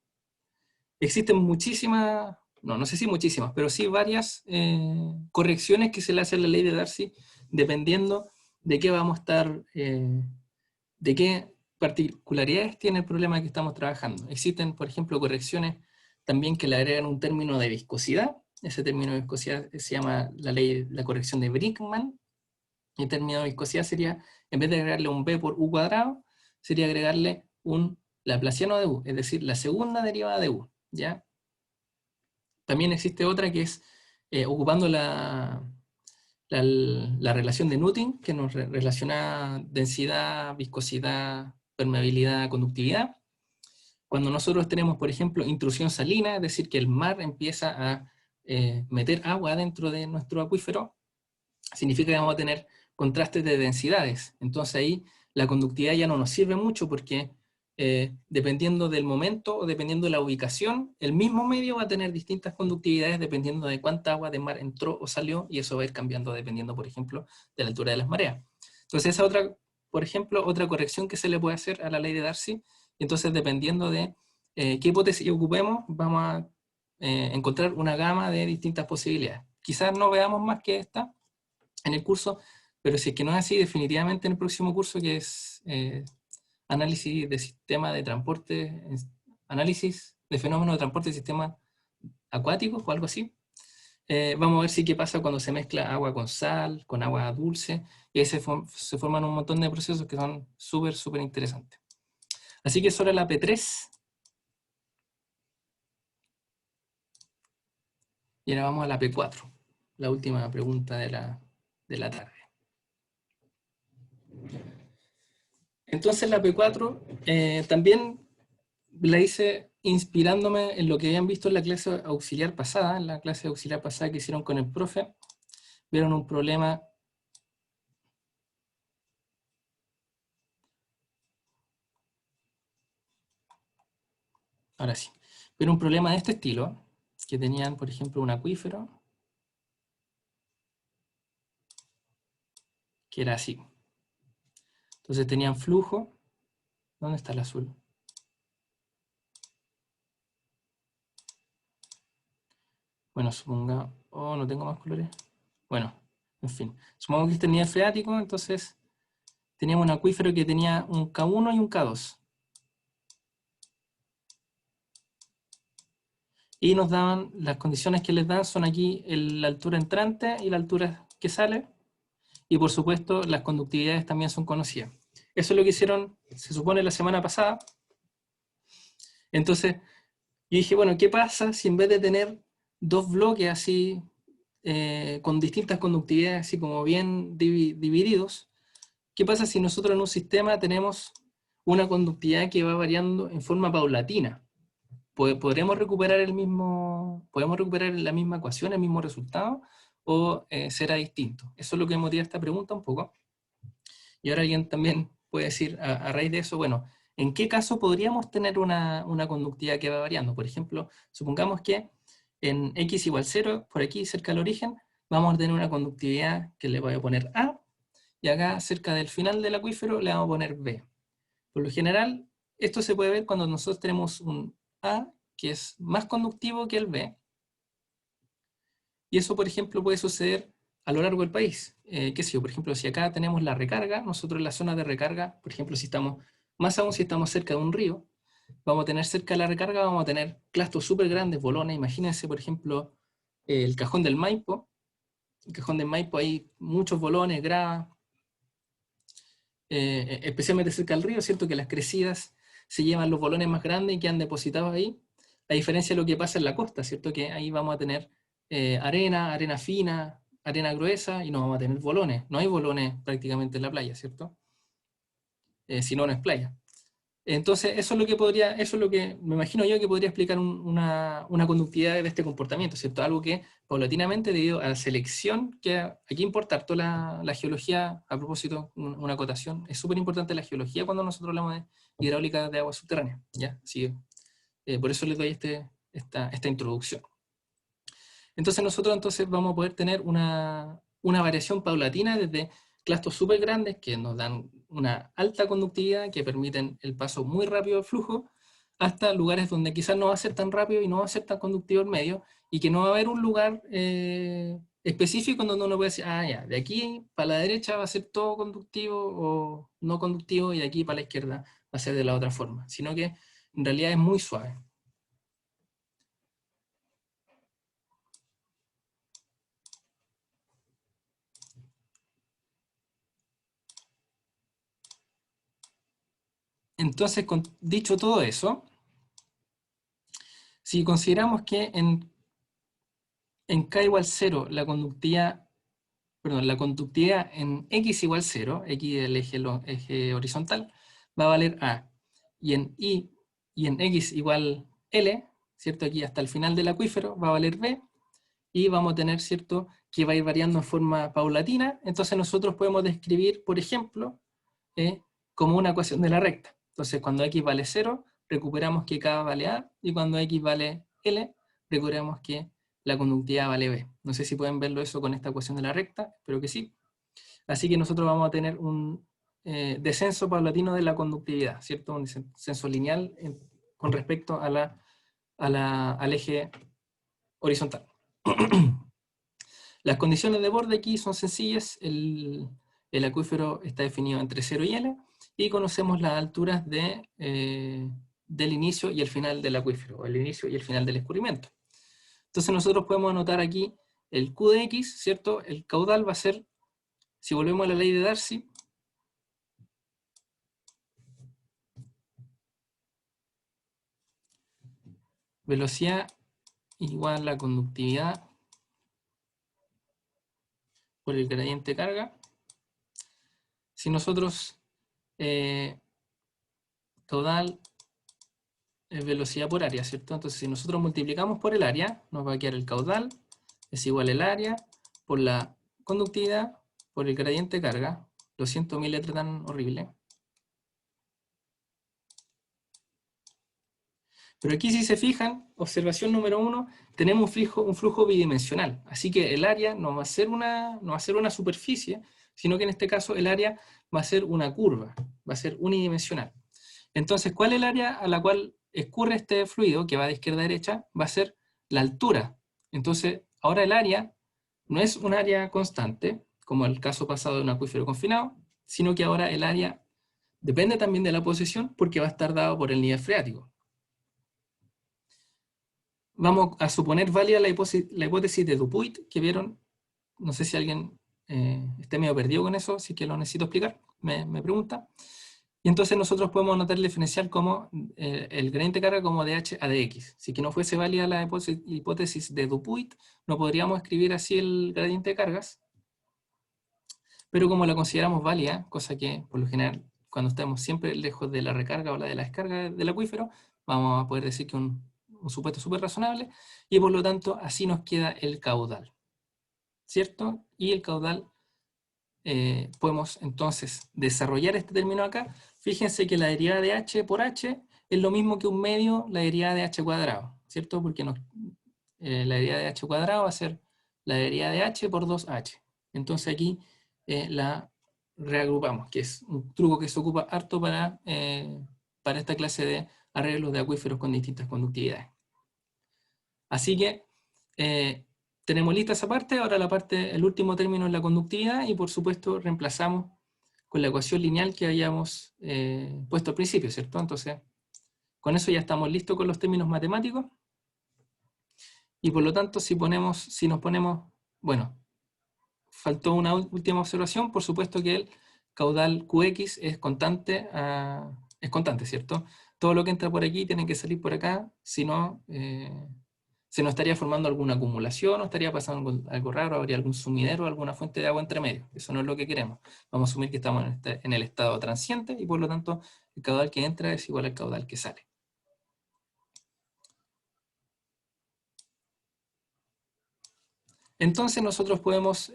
existen muchísimas, no sé si muchísimas, pero sí varias correcciones que se le hacen a la ley de Darcy, dependiendo de qué vamos a estar, de qué particularidades tiene el problema que estamos trabajando. Existen, por ejemplo, correcciones también que le agregan un término de viscosidad. Ese término de viscosidad se llama la corrección de Brinkmann. Y el término de viscosidad sería, en vez de agregarle un B por U cuadrado, sería agregarle un laplaciano de U, es decir, la segunda derivada de U, ¿ya? También existe otra que es ocupando la relación de Newton, que nos relaciona densidad, viscosidad, permeabilidad, conductividad. Cuando nosotros tenemos, por ejemplo, intrusión salina, es decir, que el mar empieza a meter agua dentro de nuestro acuífero, significa que vamos a tener contrastes de densidades. Entonces ahí la conductividad ya no nos sirve mucho porque dependiendo del momento o dependiendo de la ubicación, el mismo medio va a tener distintas conductividades dependiendo de cuánta agua de mar entró o salió, y eso va a ir cambiando dependiendo, por ejemplo, de la altura de las mareas. Entonces esa otra, por ejemplo, otra corrección que se le puede hacer a la ley de Darcy. Entonces, dependiendo de qué hipótesis ocupemos, vamos a encontrar una gama de distintas posibilidades. Quizás no veamos más que esta en el curso, pero si es que no es así, definitivamente en el próximo curso, que es análisis de sistema de transporte, análisis de fenómenos de transporte de sistemas acuáticos o algo así, vamos a ver si qué pasa cuando se mezcla agua con sal, con agua dulce, y ahí se forman un montón de procesos que son súper, súper interesantes. Así que sobre la P3. Y ahora vamos a la P4, la última pregunta de la tarde. Entonces la P4 también la hice inspirándome en lo que habían visto en la clase auxiliar pasada, que hicieron con el profe. Vieron un problema ahora sí, vieron un problema de este estilo, que tenían, por ejemplo, un acuífero que era así. Entonces tenían flujo. ¿Dónde está el azul? Bueno, suponga... Oh, no tengo más colores. Bueno, en fin. Supongamos que este nivel freático, entonces teníamos un acuífero que tenía un K1 y un K2. Y nos daban, las condiciones que les dan son aquí la altura entrante y la altura que sale. Y por supuesto, las conductividades también son conocidas. Eso es lo que hicieron, se supone, la semana pasada. Entonces, yo dije, bueno, ¿qué pasa si en vez de tener dos bloques así, con distintas conductividades, así como bien divididos, qué pasa si nosotros en un sistema tenemos una conductividad que va variando en forma paulatina? ¿Podremos recuperar podemos recuperar la misma ecuación, el mismo resultado, o será distinto? Eso es lo que motiva esta pregunta un poco. Y ahora alguien también puede decir, a raíz de eso, bueno, ¿en qué caso podríamos tener una conductividad que va variando? Por ejemplo, supongamos que en x igual 0, por aquí cerca del origen, vamos a tener una conductividad que le voy a poner A, y acá cerca del final del acuífero le vamos a poner B. Por lo general, esto se puede ver cuando nosotros tenemos un A que es más conductivo que el B. Y eso, por ejemplo, puede suceder a lo largo del país. ¿Qué sé yo? Por ejemplo, si acá tenemos la recarga, nosotros en la zona de recarga, por ejemplo, más aún si estamos cerca de un río, vamos a tener cerca de la recarga, vamos a tener clastos súper grandes, bolones. Imagínense, por ejemplo, el cajón del Maipo. El cajón del Maipo hay muchos bolones, grava, especialmente cerca del río, ¿cierto? Que las crecidas se llevan los bolones más grandes y quedan depositados ahí, a diferencia de lo que pasa en la costa, ¿cierto? Que ahí vamos a tener arena fina, arena gruesa, y no vamos a tener bolones. No hay bolones prácticamente en la playa, ¿cierto? Si no, no es playa. Entonces, eso es lo que me imagino yo que podría explicar una conductividad de este comportamiento, ¿cierto? Algo que paulatinamente, debido a la selección, que aquí importa toda la geología, a propósito, una acotación, es súper importante la geología cuando nosotros hablamos de hidráulica de agua subterránea, ¿ya? Así, por eso les doy esta introducción. Entonces nosotros vamos a poder tener una variación paulatina desde clastos súper grandes que nos dan una alta conductividad, que permiten el paso muy rápido del flujo, hasta lugares donde quizás no va a ser tan rápido y no va a ser tan conductivo el medio, y que no va a haber un lugar específico donde uno puede decir, ya, de aquí para la derecha va a ser todo conductivo o no conductivo, y de aquí para la izquierda va a ser de la otra forma, sino que en realidad es muy suave. Entonces, dicho todo eso, si consideramos que en K igual 0 la conductividad en X igual 0, X el eje horizontal, va a valer A. Y en X igual L, ¿cierto? Aquí hasta el final del acuífero va a valer B. Y vamos a tener, ¿cierto?, que va a ir variando en forma paulatina. Entonces nosotros podemos describir, por ejemplo, como una ecuación de la recta. Entonces cuando X vale 0, recuperamos que K vale A, y cuando X vale L, recuperamos que la conductividad vale B. No sé si pueden verlo eso con esta ecuación de la recta, espero que sí. Así que nosotros vamos a tener un descenso paulatino de la conductividad, ¿cierto? Un descenso lineal con respecto al eje horizontal. Las condiciones de borde aquí son sencillas. El acuífero está definido entre 0 y L, y conocemos las alturas del inicio y el final del acuífero, o el inicio y el final del escurrimiento. Entonces nosotros podemos anotar aquí el Q de X, ¿cierto? El caudal va a ser, si volvemos a la ley de Darcy, velocidad igual a la conductividad por el gradiente carga. Si nosotros caudal es velocidad por área, ¿cierto? Entonces si nosotros multiplicamos por el área, nos va a quedar el caudal es igual al área por la conductividad por el gradiente carga. Lo siento, mi letra tan horrible. Pero aquí, si se fijan, observación número 1, tenemos un flujo bidimensional. Así que el área no va a ser una superficie, sino que en este caso el área va a ser una curva, va a ser unidimensional. Entonces, ¿cuál es el área a la cual escurre este fluido, que va de izquierda a derecha? Va a ser la altura. Entonces, ahora el área no es un área constante, como el caso pasado de un acuífero confinado, sino que ahora el área depende también de la posición, porque va a estar dado por el nivel freático. Vamos a suponer válida la hipótesis de Dupuit, que vieron, no sé si alguien esté medio perdido con eso, así que lo necesito explicar, me pregunta. Y entonces nosotros podemos anotar el diferencial como el gradiente de carga como dH a dx. Si que no fuese válida la hipótesis de Dupuit, no podríamos escribir así el gradiente de cargas, pero como la consideramos válida, cosa que por lo general cuando estamos siempre lejos de la recarga o de la descarga del acuífero, vamos a poder decir que un supuesto súper razonable, y por lo tanto así nos queda el caudal, ¿cierto? Y el caudal podemos entonces desarrollar este término acá. Fíjense que la derivada de h por h es lo mismo que un medio la derivada de h cuadrado, ¿cierto? Porque la derivada de h cuadrado va a ser la derivada de h por 2h. Entonces aquí la reagrupamos, que es un truco que se ocupa harto para esta clase de arreglos de acuíferos con distintas conductividades. Así que tenemos lista esa parte. Ahora el último término es la conductividad, y por supuesto reemplazamos con la ecuación lineal que habíamos puesto al principio, ¿cierto? Entonces, con eso ya estamos listos con los términos matemáticos, y por lo tanto si nos ponemos, bueno, faltó una última observación, por supuesto que el caudal Qx es constante, ¿cierto? Todo lo que entra por aquí tiene que salir por acá, si no, se nos estaría formando alguna acumulación, o estaría pasando algo raro, habría algún sumidero, alguna fuente de agua entre medio. Eso no es lo que queremos. Vamos a asumir que estamos en el estado transiente, y por lo tanto el caudal que entra es igual al caudal que sale. Entonces nosotros podemos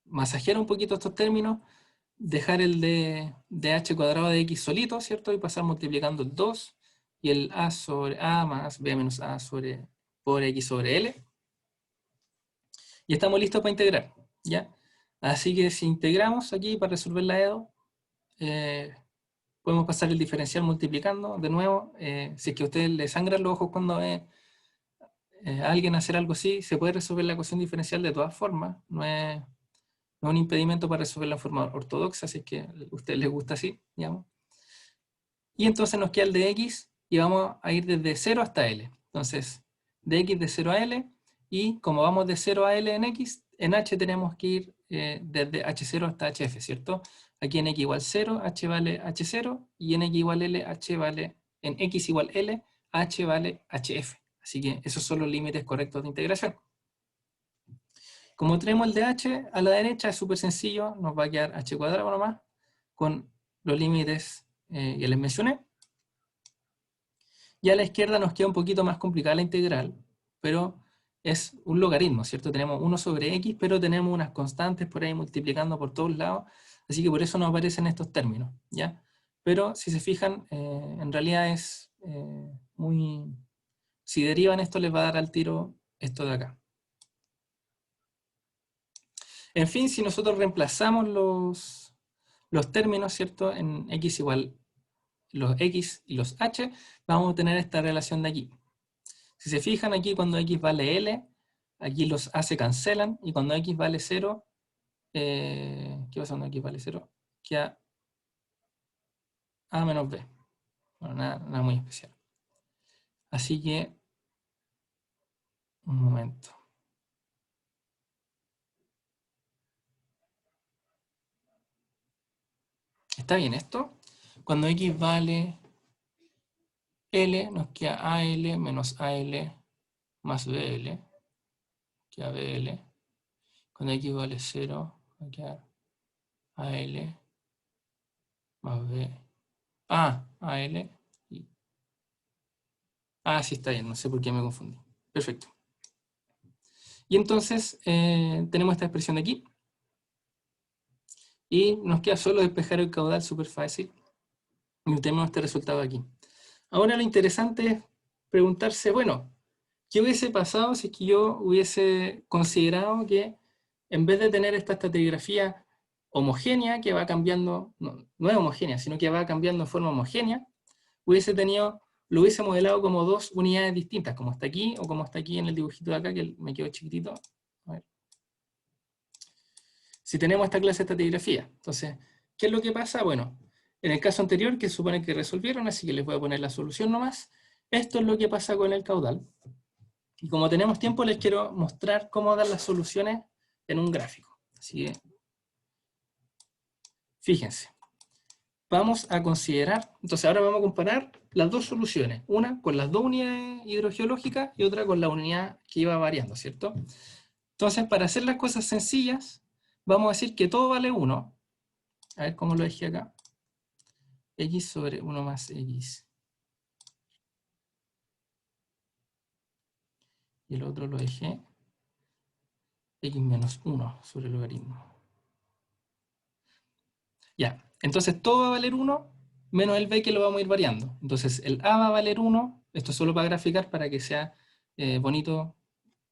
masajear un poquito estos términos, dejar el de h cuadrado de x solito, ¿cierto? Y pasar multiplicando el 2 y el a sobre a más b menos a por x sobre l. Y estamos listos para integrar, ¿ya? Así que si integramos aquí para resolver la EDO, podemos pasar el diferencial multiplicando de nuevo. Si es que a ustedes les sangran los ojos cuando ve a alguien hacer algo así, se puede resolver la ecuación diferencial de todas formas. No es un impedimento para resolverla en forma ortodoxa, si es que a ustedes les gusta así, digamos. Y entonces nos queda el de x, y vamos a ir desde 0 hasta l. Entonces, de x de 0 a l, y como vamos de 0 a l en x, en h tenemos que ir desde h0 hasta hf, ¿cierto? Aquí en x igual 0, h vale h0, y en x igual l, en x igual l, h vale hf. Así que esos son los límites correctos de integración. Como tenemos el de h a la derecha, es súper sencillo, nos va a quedar h cuadrado nomás, con los límites que les mencioné. Y a la izquierda nos queda un poquito más complicada la integral, pero es un logaritmo, ¿cierto? Tenemos 1 sobre x, pero tenemos unas constantes por ahí multiplicando por todos lados, así que por eso no aparecen estos términos, ¿ya? Pero si se fijan, en realidad es muy... Si derivan esto, les va a dar al tiro esto de acá. En fin, si nosotros reemplazamos los términos, ¿cierto? En x igual los x y los h, vamos a tener esta relación de aquí. Si se fijan aquí, cuando x vale l, aquí los a se cancelan, y cuando x vale 0, ¿qué pasa cuando x vale 0? Queda a menos b. Bueno, nada muy especial. Así que, un momento. ¿Está bien esto? Cuando x vale L, nos queda AL menos AL más BL, queda BL. Cuando x vale 0, va a quedar AL más B. AL. Sí, está bien, no sé por qué me confundí. Perfecto. Y entonces tenemos esta expresión de aquí. Y nos queda solo despejar el caudal, súper fácil. Y obtenemos este resultado aquí. Ahora lo interesante es preguntarse, bueno, ¿qué hubiese pasado si es que yo hubiese considerado que en vez de tener esta estratigrafía homogénea que va cambiando, no es homogénea, sino que va cambiando en forma homogénea, lo hubiese modelado como dos unidades distintas, como está aquí o como está aquí en el dibujito de acá, que me quedó chiquitito. A ver. Si tenemos esta clase de estratigrafía, entonces, ¿qué es lo que pasa? Bueno, en el caso anterior, que supone que resolvieron, así que les voy a poner la solución nomás, esto es lo que pasa con el caudal. Y como tenemos tiempo, les quiero mostrar cómo dar las soluciones en un gráfico. Así que, fíjense. Vamos a considerar, entonces ahora vamos a comparar las dos soluciones, una con las dos unidades hidrogeológicas y otra con la unidad que iba variando, ¿cierto? Entonces, para hacer las cosas sencillas, vamos a decir que todo vale 1. A ver cómo lo dejé acá. X sobre 1 más X. Y el otro lo dejé X menos 1 sobre el logaritmo. Ya, entonces todo va a valer 1 menos el b que lo vamos a ir variando. Entonces el a va a valer 1, esto es solo para graficar para que sea bonito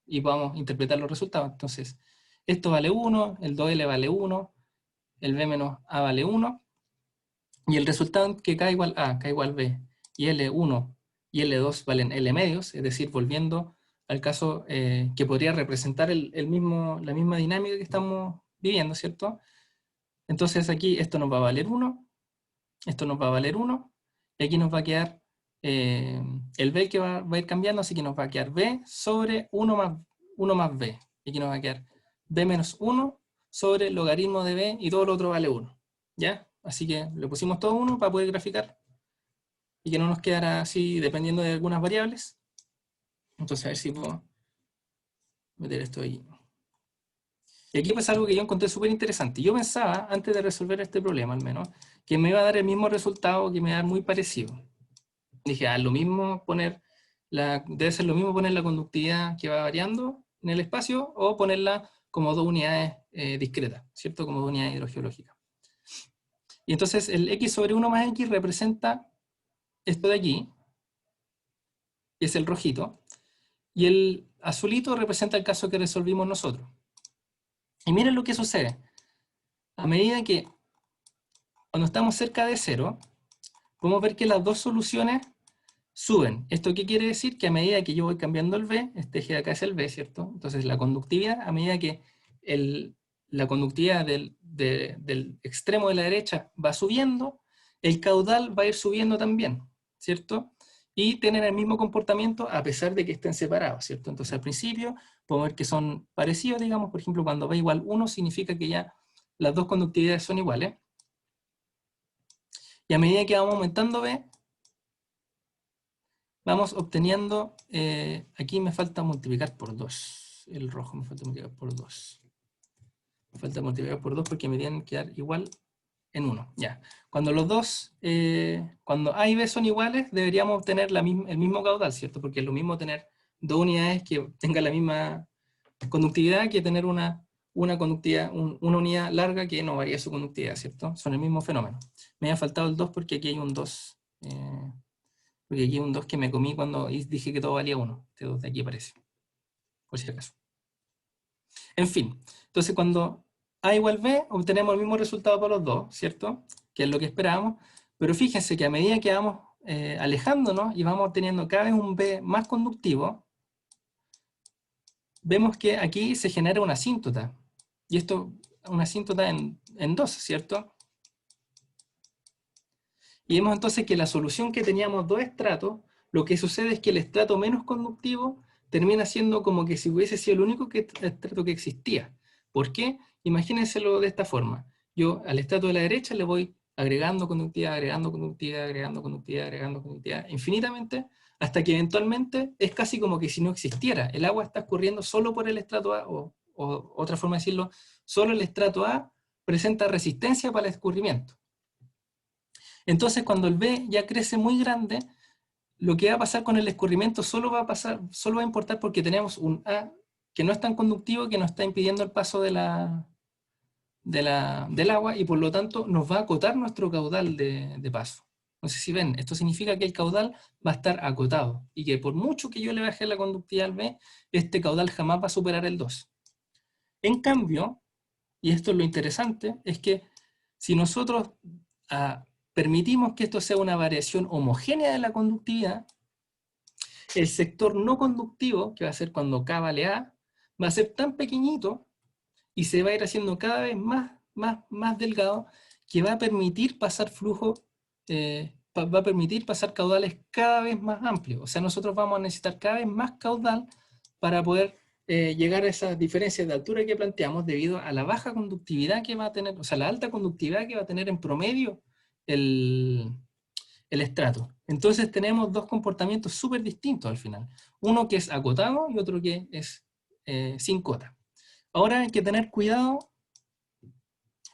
y podamos interpretar los resultados. Entonces esto vale 1, el 2L vale 1, el b menos a vale 1, y el resultado que k igual a, k igual b, y L1 y L2 valen L medios, es decir, volviendo al caso que podría representar la misma dinámica que estamos viviendo, ¿cierto? Entonces aquí esto nos va a valer 1, esto nos va a valer 1, y aquí nos va a quedar el b que va a ir cambiando, así que nos va a quedar b sobre 1 más b. Y aquí nos va a quedar b menos 1 sobre el logaritmo de b, y todo lo otro vale 1. ¿Ya? Así que le pusimos todo 1 para poder graficar, y que no nos quedara así dependiendo de algunas variables. Entonces a ver si puedo meter esto ahí. Y aquí pasa algo que yo encontré súper interesante. Yo pensaba, antes de resolver este problema al menos, que me iba a dar el mismo resultado, que me iba a dar muy parecido. Dije, lo mismo debe ser lo mismo poner la conductividad que va variando en el espacio, o ponerla como dos unidades discretas, ¿cierto? Como dos unidades hidrogeológicas. Y entonces el x sobre 1 más x representa esto de aquí, que es el rojito, y el azulito representa el caso que resolvimos nosotros. Y miren lo que sucede. A medida que, cuando estamos cerca de 0, podemos ver que las dos soluciones suben. ¿Esto qué quiere decir? Que a medida que yo voy cambiando el b, este eje de acá es el b, ¿cierto? Entonces la conductividad, a medida que la conductividad del extremo de la derecha va subiendo, el caudal va a ir subiendo también, ¿cierto? Y tienen el mismo comportamiento a pesar de que estén separados, ¿cierto? Entonces al principio podemos ver que son parecidos, digamos, por ejemplo, cuando b igual 1 significa que ya las dos conductividades son iguales. Y a medida que vamos aumentando b, vamos obteniendo, aquí me falta multiplicar por 2, el rojo me falta multiplicar por 2. Me falta multiplicar por 2 porque me tienen que dar igual en 1. Ya. Cuando los dos, cuando A y B son iguales, deberíamos obtener el mismo caudal, ¿cierto? Porque es lo mismo tener dos unidades que tengan la misma conductividad que tener una conductividad, una unidad larga que no varía su conductividad, ¿cierto? Son el mismo fenómeno. Me había faltado el 2 porque aquí hay un 2. Porque aquí hay un 2 que me comí cuando dije que todo valía 1. Este 2 de aquí aparece. Por si acaso. En fin. Entonces cuando A igual B, obtenemos el mismo resultado para los dos, ¿cierto? Que es lo que esperábamos. Pero fíjense que a medida que vamos alejándonos y vamos obteniendo cada vez un B más conductivo, vemos que aquí se genera una asíntota. Y esto, una asíntota en 2, ¿cierto? Y vemos entonces que la solución que teníamos dos estratos, lo que sucede es que el estrato menos conductivo termina siendo como que si hubiese sido el único estrato que existía. ¿Por qué? Imagínenselo de esta forma. Yo al estrato de la derecha le voy agregando conductividad, agregando conductividad, agregando conductividad, agregando conductividad, infinitamente, hasta que eventualmente es casi como que si no existiera. El agua está escurriendo solo por el estrato A, o otra forma de decirlo, solo el estrato A presenta resistencia para el escurrimiento. Entonces cuando el B ya crece muy grande, lo que va a pasar con el escurrimiento solo va a importar porque tenemos un A que no es tan conductivo, que nos está impidiendo el paso del agua, y por lo tanto nos va a acotar nuestro caudal de paso. No sé si ven, esto significa que el caudal va a estar acotado, y que por mucho que yo le baje la conductividad al B, este caudal jamás va a superar el 2. En cambio, y esto es lo interesante, es que si nosotros permitimos que esto sea una variación homogénea de la conductividad, el sector no conductivo, que va a ser cuando K vale A, va a ser tan pequeñito y se va a ir haciendo cada vez más delgado, que va a permitir pasar flujo, va a permitir pasar caudales cada vez más amplios. O sea, nosotros vamos a necesitar cada vez más caudal para poder llegar a esas diferencias de altura que planteamos debido a la baja conductividad que va a tener, o sea, la alta conductividad que va a tener en promedio el estrato. Entonces tenemos dos comportamientos súper distintos al final. Uno que es acotado y otro que es sin cota. Ahora hay que tener cuidado,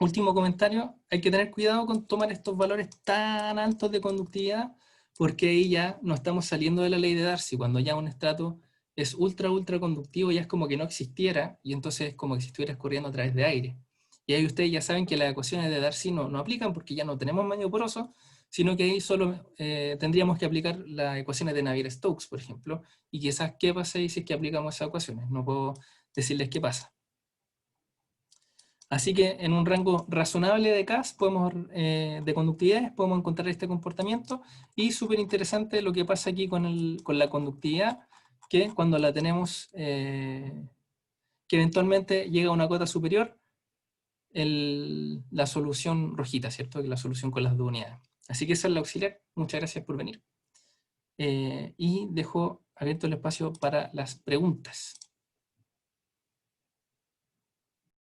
último comentario, hay que tener cuidado con tomar estos valores tan altos de conductividad, porque ahí ya no estamos saliendo de la ley de Darcy. Cuando ya un estrato es ultra conductivo, ya es como que no existiera, y entonces es como que si estuviera escurriendo a través de aire. Y ahí ustedes ya saben que las ecuaciones de Darcy no aplican, porque ya no tenemos medio poroso, sino que ahí solo tendríamos que aplicar las ecuaciones de Navier-Stokes, por ejemplo, y quizás qué pasa ahí si es que aplicamos esas ecuaciones. No puedo decirles qué pasa. Así que en un rango razonable de Ks, de conductividades, podemos encontrar este comportamiento, y súper interesante lo que pasa aquí con la conductividad, que cuando la tenemos, que eventualmente llega a una cota superior, la solución rojita, ¿cierto? Que es la solución con las dos unidades. Así que esa es la auxiliar. Muchas gracias por venir. Y dejo abierto el espacio para las preguntas.